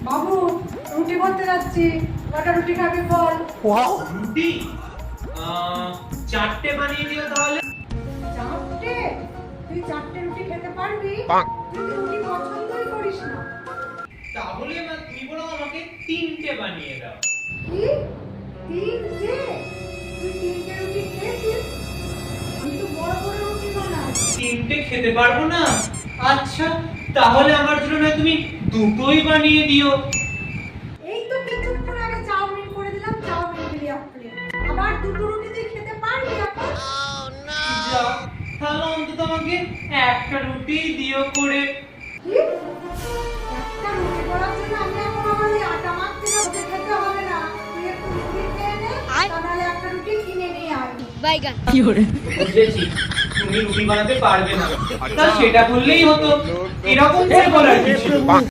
বাবু রুটি করতে যাচ্ছি, কটা রুটি খাবি বল? রুটি চারটে বানিয়ে দিও তাহলে। চারটে? তুই চারটে রুটি খেতে পারবি? তুই তো রুটি পছন্দই করিস না। তাহলে তুমি বলো আমাকে তিনটে বানিয়ে দাও। কি? তিনটে? তুই তিনটে রুটি খেয়েছিস? আমি তো বড় বড় রুটি বানাই। তিনটে খেতে পারবো না? আচ্ছা তাহলে আমার জন্য না তুমি দুটোই বানিয়ে দিও। এই তো কিছুক্ষণ আগে চাউমিন করে দিলাম, চাউমিন দিলি এক প্লেট। আবার দুটো রুটি তুই খেতে পারবি এখন? যাও, তাহলে অন্তত আমাকে একটা রুটি দিও করে। কি? একটা রুটি করার জন্য আমি এখন আবার ওই আটা মাখতে যাবো? ওকে খেতে হবে না, তুই একটু রুটি খেয়ে নে, তা নাহলে একটা রুটি কিনে নিয়ে আয়। বুঝেছি তুমি রুটি বানাতে পারবে না, তা সেটা বললেই হতো, এরকম করে বলার কিছু।